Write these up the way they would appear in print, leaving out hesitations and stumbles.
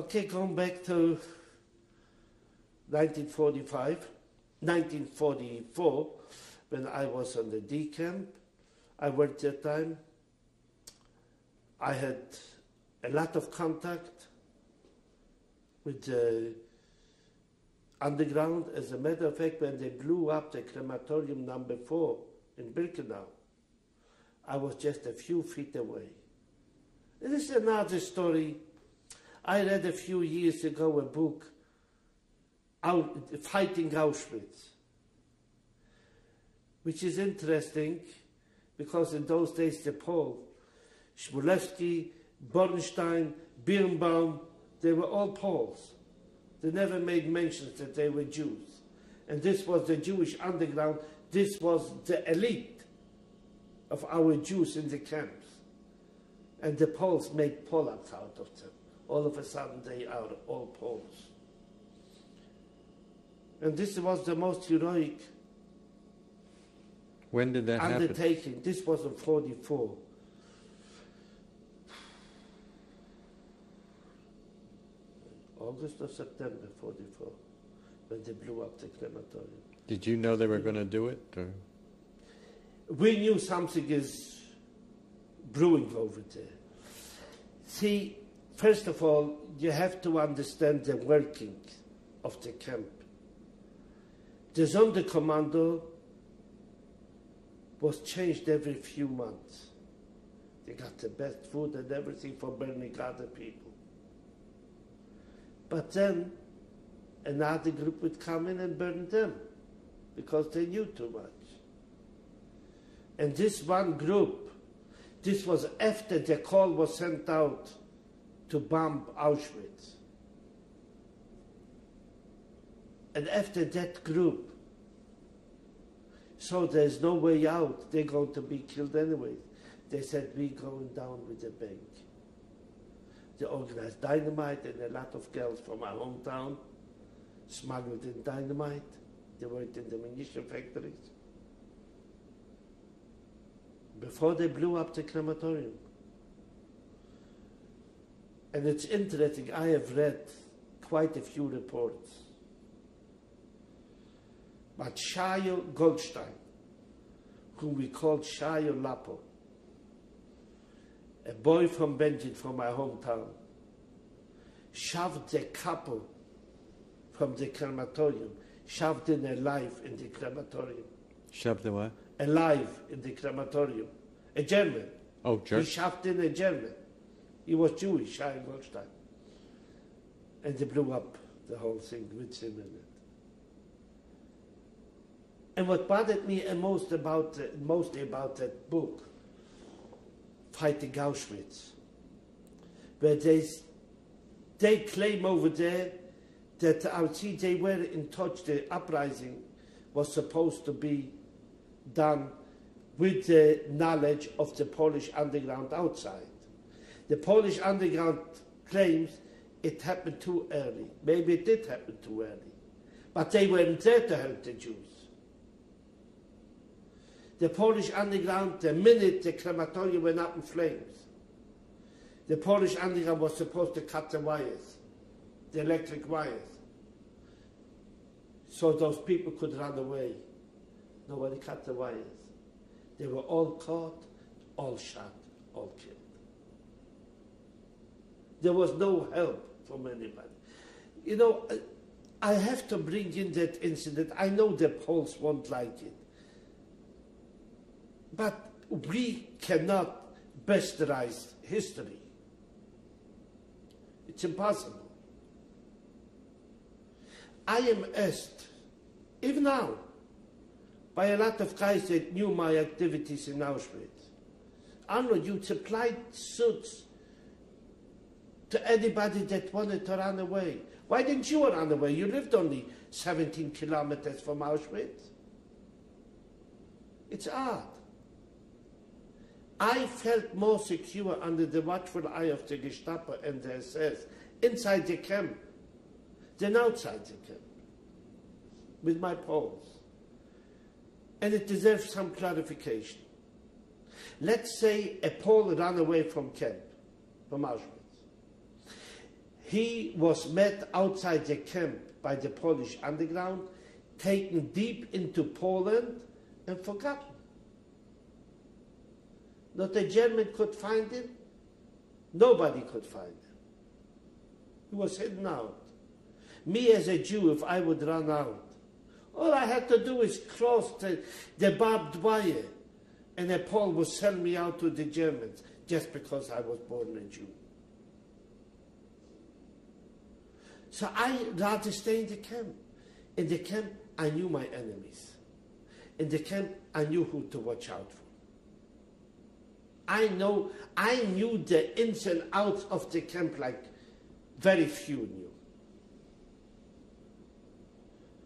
Okay, going back to 1944, when I was on the D camp. I worked that time. I had a lot of contact with the underground. As a matter of fact, when they blew up the crematorium number 4 in Birkenau, I was just a few feet away. And this is another story. I read a few years ago a book, Fighting Auschwitz, which is interesting because in those days the Poles, Smolewski, Bornstein, Birnbaum, they were all Poles. They never made mention that they were Jews. And this was the Jewish underground. This was the elite of our Jews in the camps. And the Poles made Polacks out of them. All of a sudden they are all Poles. And this was the most heroic When did that undertaking. happen? This was in 44. August or September 44, when they blew up the crematorium. Did you know they were going to do it? Or? We knew something is brewing over there. See, first of all, you have to understand the working of the camp. The Sonderkommando was changed every few months. They got the best food and everything for burning other people. But then another group would come in and burn them because they knew too much. And this one group, this was after the call was sent out to bomb Auschwitz. And after that group, so there's no way out, they're going to be killed anyway. They said, we're going down with the bank. They organized dynamite, and a lot of girls from my hometown smuggled in dynamite. They worked in the munition factories. Before they blew up the crematorium. And it's interesting, I have read quite a few reports. But Shay Goldstein, whom we called Shay Lapo, a boy from Benjamin, from my hometown, shoved the couple from the crematorium, shoved in alive in the crematorium. Shoved the what? Alive in the crematorium. A German. Oh, German. He shoved in a German. He was Jewish, Shay Goldstein. And they blew up the whole thing with him in it. And what bothered me mostly about that book, Fighting Auschwitz, where they claim over there that they were in touch, the uprising was supposed to be done with the knowledge of the Polish underground outside. The Polish underground claims it happened too early. Maybe it did happen too early. But they weren't there to help the Jews. The Polish underground, the minute the crematorium went up in flames, the Polish underground was supposed to cut the wires, the electric wires, so those people could run away. Nobody cut the wires. They were all caught, all shot, all killed. There was no help from anybody. You know, I have to bring in that incident. I know the Poles won't like it. But we cannot bastardize history. It's impossible. I am asked, even now, by a lot of guys that knew my activities in Auschwitz, Arnold, you supplied suits to anybody that wanted to run away. Why didn't you run away? You lived only 17 kilometers from Auschwitz. It's odd. I felt more secure under the watchful eye of the Gestapo and the SS inside the camp than outside the camp with my Poles. And it deserves some clarification. Let's say a Pole ran away from camp, from Auschwitz. He was met outside the camp by the Polish underground, taken deep into Poland and forgotten. Not a German could find him. Nobody could find him. He was hidden out. Me as a Jew, if I would run out, all I had to do is cross the barbed wire, and a Pole would sell me out to the Germans just because I was born a Jew. So I rather stay in the camp. In the camp, I knew my enemies. In the camp, I knew who to watch out for. I knew the ins and outs of the camp like very few knew.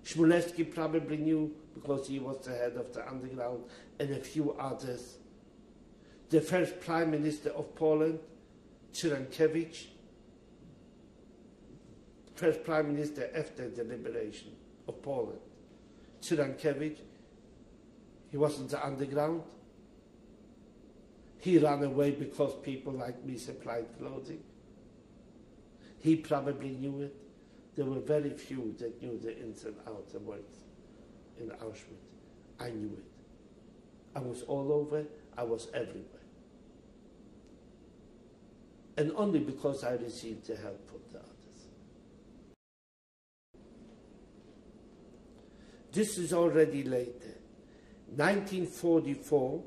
Shmulevsky probably knew because he was the head of the underground, and a few others. The first Prime Minister of Poland, Cyrankiewicz, first Prime Minister after the liberation of Poland, Cyrankiewicz, he wasn't the underground. He ran away because people like me supplied clothing. He probably knew it. There were very few that knew the ins and outs and works in Auschwitz. I knew it. I was all over. I was everywhere. And only because I received the help from the others. This is already later. 1944,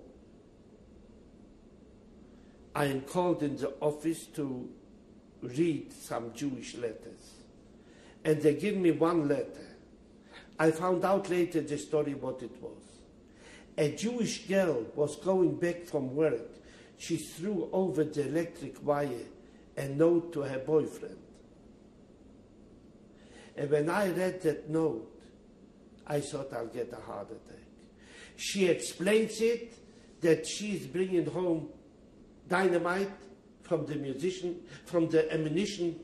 I am called in the office to read some Jewish letters. And they give me one letter. I found out later the story what it was. A Jewish girl was going back from work. She threw over the electric wire a note to her boyfriend. And when I read that note, I thought I'll get a heart attack. She explains it that she's bringing home dynamite from the ammunition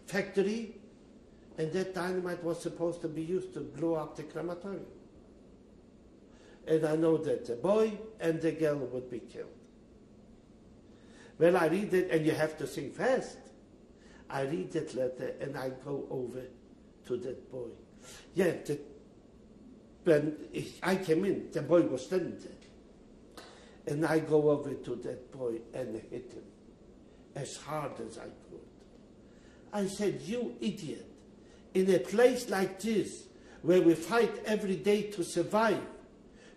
factory, and that dynamite was supposed to be used to blow up the crematorium. And I know that the boy and the girl would be killed. Well, I read it, and you have to think fast. I read that letter, and I go over to that boy. Yeah, when I came in, the boy was standing there. And I go over to that boy and hit him as hard as I could. I said, you idiot, in a place like this, where we fight every day to survive,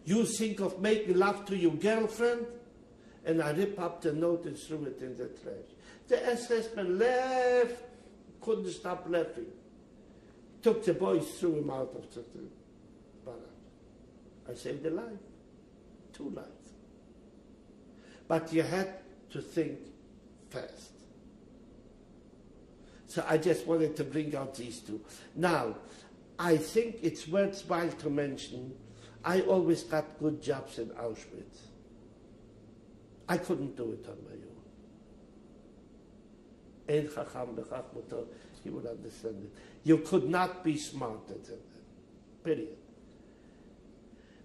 you think of making love to your girlfriend? And I ripped up the note and threw it in the trash. The SS-man laughed, couldn't stop laughing. Took the boy, threw him out of the barrack. I saved a life, 2 lives. But you had to think fast. So I just wanted to bring out these two. Now, I think it's worthwhile to mention, I always got good jobs in Auschwitz. I couldn't do it on my own. Ein Chacham b'chach motor, you would understand it. You could not be smarter than them, period.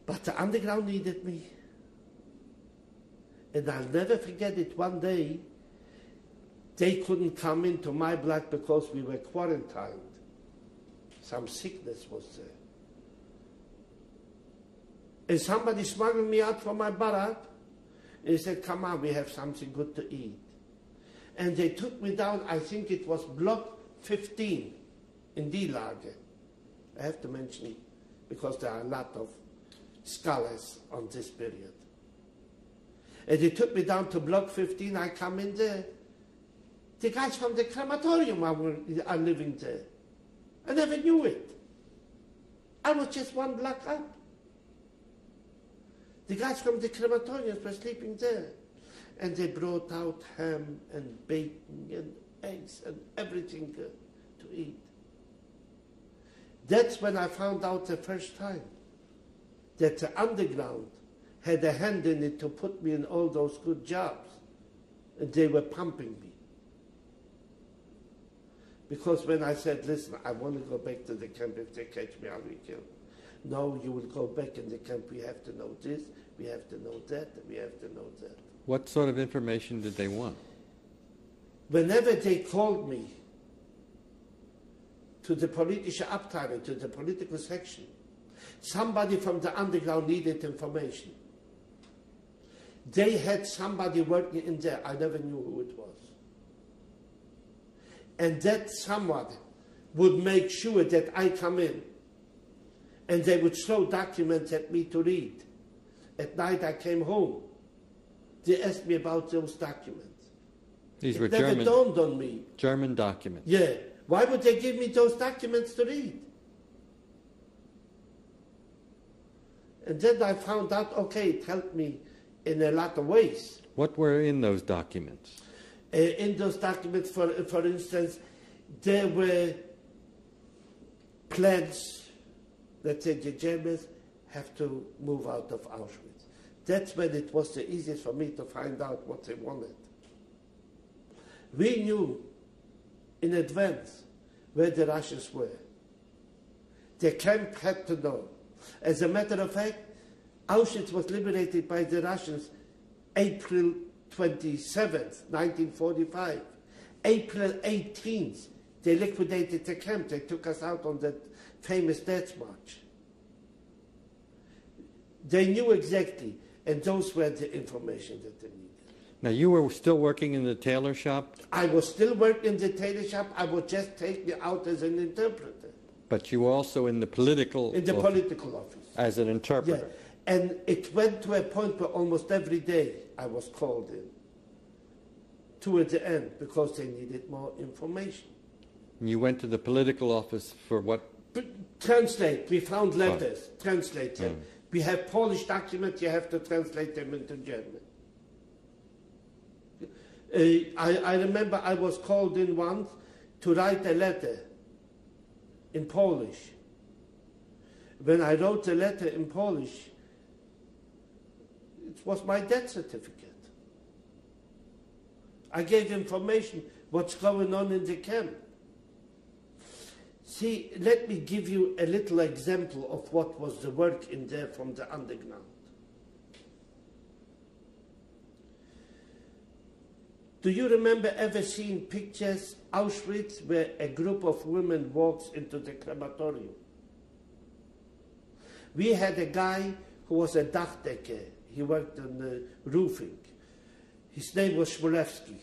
But the underground needed me. And I'll never forget it. One day, they couldn't come into my block because we were quarantined. Some sickness was there. And somebody smuggled me out from my barrack. And he said, come on, we have something good to eat. And they took me down, I think it was block 15 in Die Lage. I have to mention it because there are a lot of scholars on this period. And they took me down to block 15, I come in there. The guys from the crematorium are living there. I never knew it. I was just 1 block up. The guys from the crematorium were sleeping there. And they brought out ham and bacon and eggs and everything to eat. That's when I found out the first time that the underground had a hand in it to put me in all those good jobs. And they were pumping me. Because when I said, listen, I want to go back to the camp, if they catch me, I'll be killed. No, you will go back in the camp, we have to know this, we have to know that, we have to know that. What sort of information did they want? Whenever they called me to the politische Abteilung, to the political section. Somebody from the underground needed information. They had somebody working in there. I never knew who it was. And that someone would make sure that I come in, and they would throw documents at me to read. At night I came home. They asked me about those documents. These were It never dawned on me. German documents. Yeah. Why would they give me those documents to read? And then I found out, okay, it helped me in a lot of ways. What were in those documents? In those documents, for instance, there were plans that said the Germans have to move out of Auschwitz. That's when it was the easiest for me to find out what they wanted. We knew in advance where the Russians were. The camp had to know. As a matter of fact, Auschwitz was liberated by the Russians April 27th, 1945. April 18th, they liquidated the camp. They took us out on that famous death march. They knew exactly, and those were the information that they needed. Now, you were still working in the tailor shop? I was still working in the tailor shop. I would just take me out as an interpreter. But you were also in the political In the political office. As an interpreter. Yeah. And it went to a point where almost every day I was called in. Toward the end, because they needed more information. And you went to the political office for what? Translate. We found letters. Translate them. Mm. We have Polish documents. You have to translate them into German. I remember I was called in once to write a letter in Polish. When I wrote the letter in Polish, it was my death certificate. I gave information what's going on in the camp. See, let me give you a little example of what was the work in there from the underground. Do you remember ever seeing pictures, Auschwitz, where a group of women walks into the crematorium? We had a guy who was a Dachdecker. He worked on the roofing. His name was Smolewski.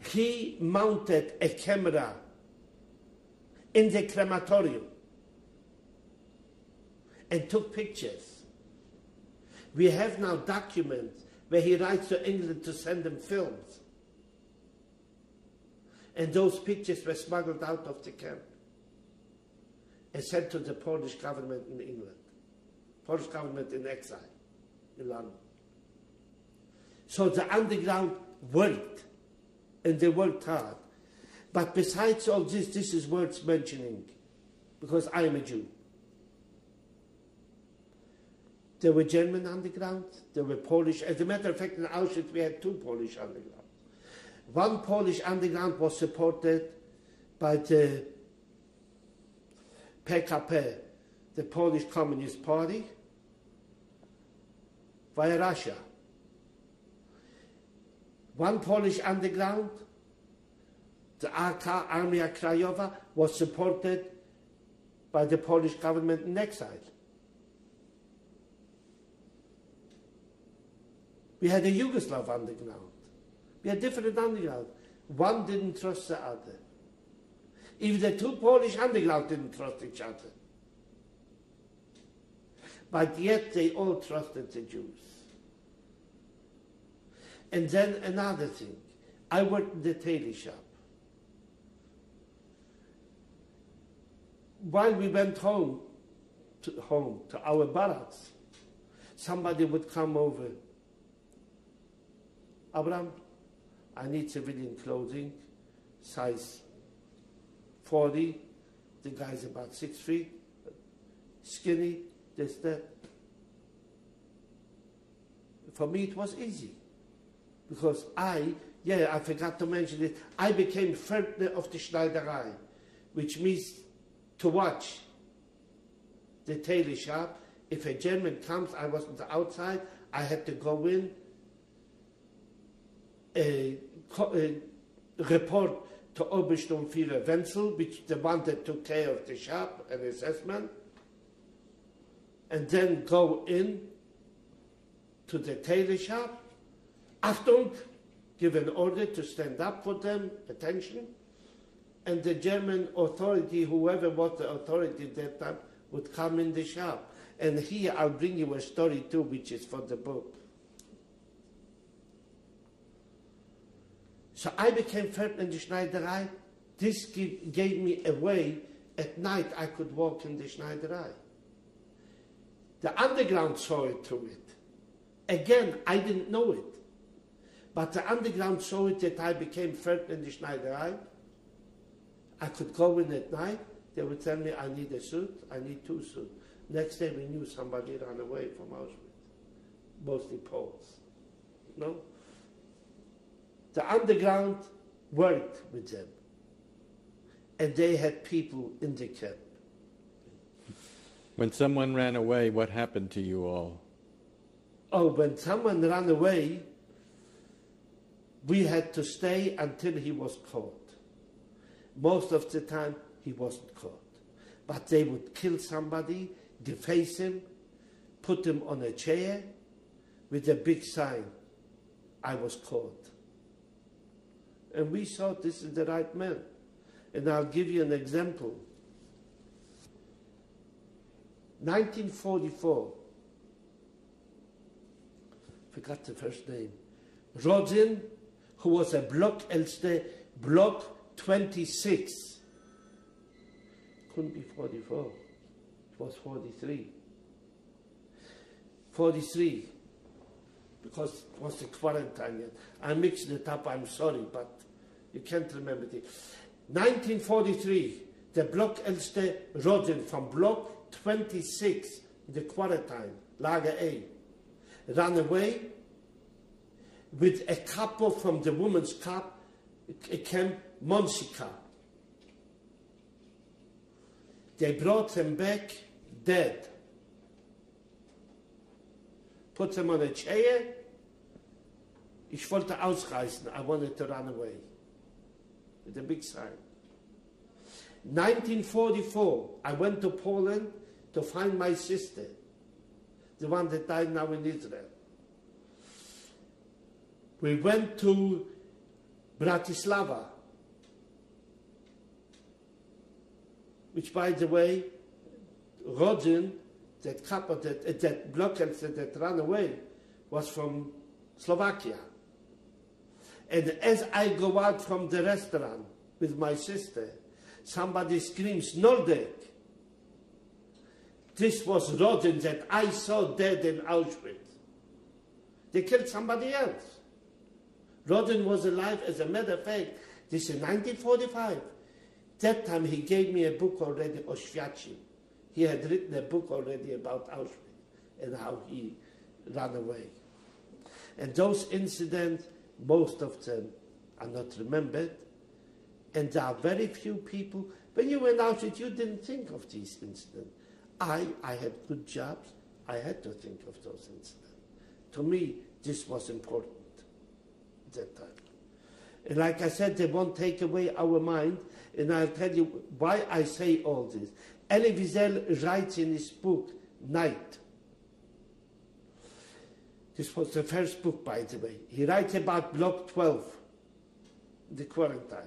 He mounted a camera in the crematorium and took pictures. We have now documents where he writes to England to send them films. And those pictures were smuggled out of the camp and sent to the Polish government in England. Polish government in exile in London. So the underground worked, and they worked hard. But besides all this, this is worth mentioning, because I am a Jew. There were German underground, there were Polish. As a matter of fact, in Auschwitz we had two Polish undergrounds. One Polish underground was supported by the PKP, the Polish Communist Party, via Russia. One Polish underground, the AK, Armia Krajowa, was supported by the Polish government in exile. We had a Yugoslav underground. We had different underground. One didn't trust the other. Even the two Polish underground didn't trust each other. But yet they all trusted the Jews. And then another thing. I worked in the tailor shop. While we went home to our barracks, somebody would come over. Abraham, I need civilian clothing, size 40. The guy's about 6 feet, skinny, this, that. For me, it was easy. Because I forgot to mention it, I became Pförtner of the Schneiderei, which means to watch the tailor shop. If a German comes, I was on the outside, I had to go in, report to Obersturmführer Wenzel, which the one that took care of the shop and assessment, and then go in to the tailor shop. Achtung, give an order to stand up for them, attention, and the German authority, whoever was the authority at that time, would come in the shop. And here I'll bring you a story too, which is for the book. So I became Pferd in the Schneiderei. This gave me a way, at night I could walk in the Schneiderei. The underground saw it to it. Again, I didn't know it. But the underground saw it that I became Pferd in the Schneiderei. I could go in at night. They would tell me, I need a suit, I need 2 suits. Next day we knew somebody ran away from Auschwitz. Mostly Poles. No? The underground worked with them. And they had people in the camp. When someone ran away, what happened to you all? Oh, when someone ran away, we had to stay until he was caught. Most of the time, he wasn't caught. But they would kill somebody, deface him, put him on a chair with a big sign, I was caught. And we thought this is the right man. And I'll give you an example. 1944, forgot the first name, Rodin, who was a Blockälteste, Block 26. Couldn't be 44, it was 43. 43, because it was the quarantine yet. I mixed it up, I'm sorry, but you can't remember it. 1943, the Blockälteste Rodin from Block 26, the quarantine, Lager A, ran away with a couple from the women's camp, Monsika. They brought him back dead. Put him on a chair. Ich wollte ausreißen. I wanted to run away. With a big sign. 1944, I went to Poland to find my sister, the one that died now in Israel. We went to Bratislava, which, by the way, Rodin, that couple, that Blockälteste that ran away, was from Slovakia. And as I go out from the restaurant with my sister, somebody screams, Nordek. This was Rodin that I saw dead in Auschwitz. They killed somebody else. Rodin was alive, as a matter of fact. This is 1945. That time he gave me a book already, Oświęcim. He had written a book already about Auschwitz and how he ran away. And those incidents, most of them are not remembered. And there are very few people. When you went Auschwitz, you didn't think of these incidents. I had good jobs. I had to think of those incidents. To me, this was important at that time. And like I said, they won't take away our mind. And I'll tell you why I say all this. Elie Wiesel writes in his book, Night. This was the first book, by the way. He writes about Block 12, the quarantine.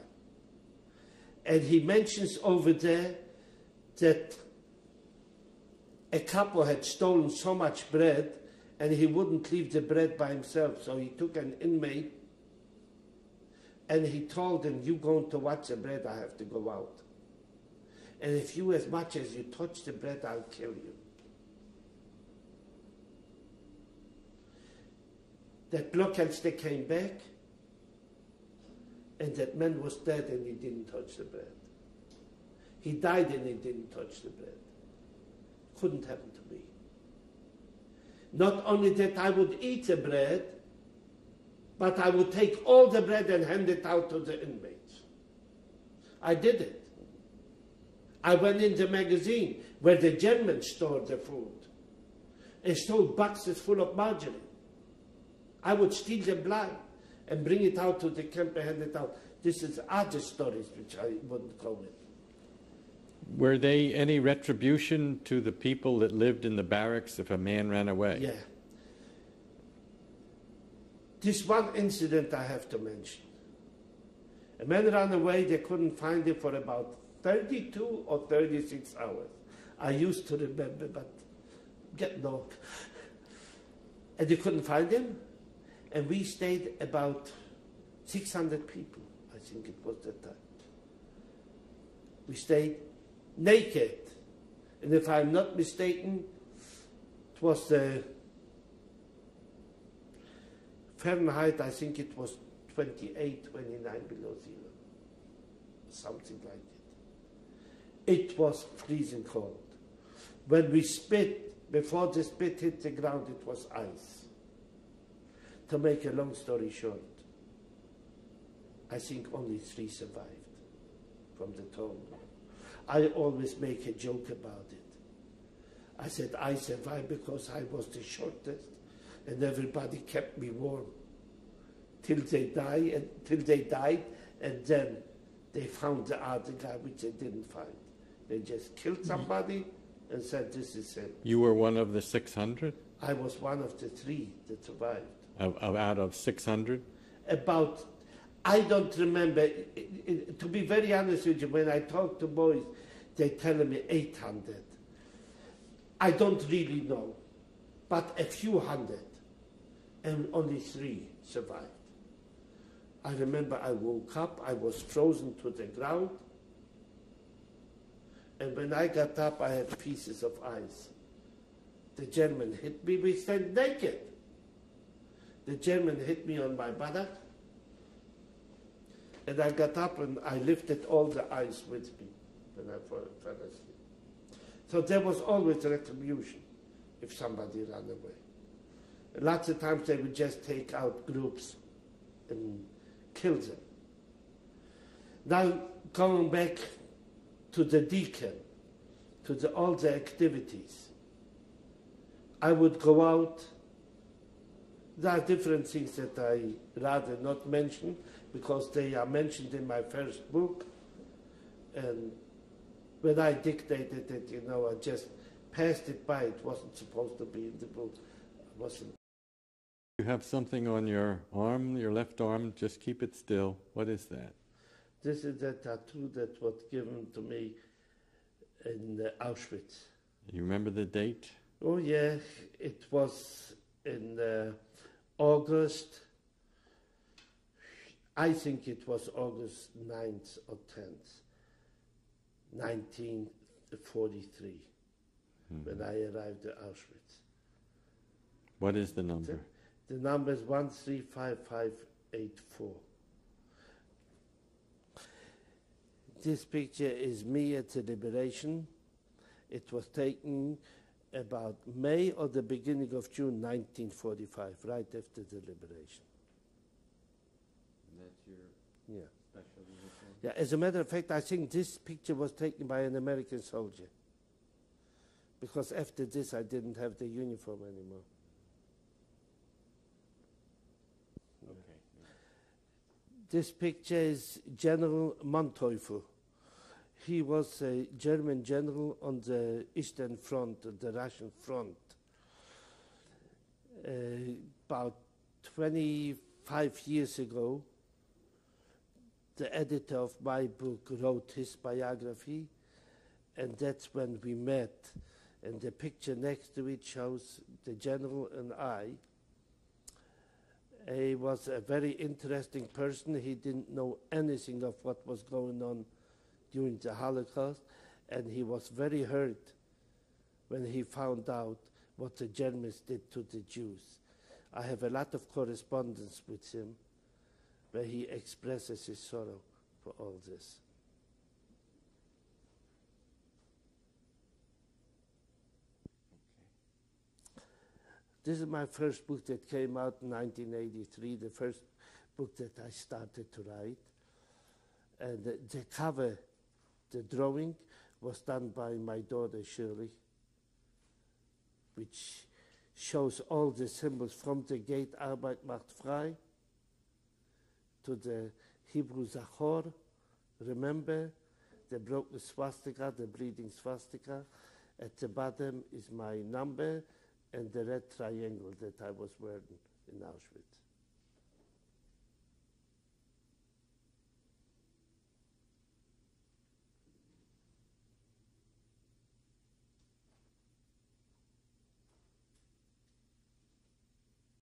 And he mentions over there that a couple had stolen so much bread and he wouldn't leave the bread by himself. So he took an inmate and he told him, you going to watch the bread, I have to go out. And if you, as much as you touch the bread, I'll kill you. That Blockälteste came back, and that man was dead and he didn't touch the bread. He died and he didn't touch the bread. Couldn't happen to me. Not only that I would eat the bread, but I would take all the bread and hand it out to the inmates. I did it. I went in the magazine where the Germans stored the food and stole boxes full of margarine. I would steal them blind and bring it out to the camp and hand it out This is other stories which I wouldn't go with. Were they any retribution to the people that lived in the barracks if a man ran away? Yeah. This one incident I have to mention. A man ran away, they couldn't find him for about 32 or 36 hours. I used to remember, but get no. And they couldn't find him, and we stayed about 600 people, I think it was that time. We stayed naked, and if I'm not mistaken, it was the Fahrenheit, I think it was 28, 29 below zero, something like it. It was freezing cold. When we spit, before the spit hit the ground, it was ice. To make a long story short, I think only 3 survived from the tornado. I always make a joke about it. I said I survived because I was the shortest, and everybody kept me warm till they died, and then they found the other guy, which they didn't find. They just killed somebody and said, this is him. You were one of the 600? I was one of the 3 that survived. Out of 600? About, I don't remember. To be very honest with you, when I talk to boys, they tell me 800. I don't really know, but a few hundred, and only 3 survived. I remember I woke up, I was frozen to the ground, and when I got up, I had pieces of ice. The German hit me, we stayed naked. The German hit me on my buttock, and I got up and I lifted all the ice with me when I fell asleep. So there was always retribution if somebody ran away. Lots of times they would just take out groups and kill them. Now going back to the deacon, to all the activities, I would go out. There are different things that I rather not mention because they are mentioned in my first book. And when I dictated it, you know, I just passed it by. It wasn't supposed to be in the book. It wasn't. You have something on your arm, your left arm. Just keep it still. What is that? This is a tattoo that was given to me in Auschwitz. You remember the date? Oh yeah, it was in August. I think it was August 9th or 10th, 1943, when I arrived at Auschwitz. What is the number? The number is 135584. This picture is me at the liberation. It was taken about May or the beginning of June 1945, right after the liberation. And that's your special uniform? Yeah, as a matter of fact, I think this picture was taken by an American soldier. Because after this, I didn't have the uniform anymore. Okay. This picture is General Manteuffel. He was a German general on the Eastern Front, the Russian front. About 25 years ago, the editor of my book wrote his biography, and that's when we met. And the picture next to it shows the general and I. He was a very interesting person. He didn't know anything of what was going on during the Holocaust, and he was very hurt when he found out what the Germans did to the Jews. I have a lot of correspondence with him where he expresses his sorrow for all this. This is my first book that came out in 1983, the first book that I started to write. And the cover, the drawing, was done by my daughter Shirley, which shows all the symbols from the gate Arbeit macht frei to the Hebrew Zachor, remember, they broke the swastika, the bleeding swastika. At the bottom is my number and the red triangle that I was wearing in Auschwitz.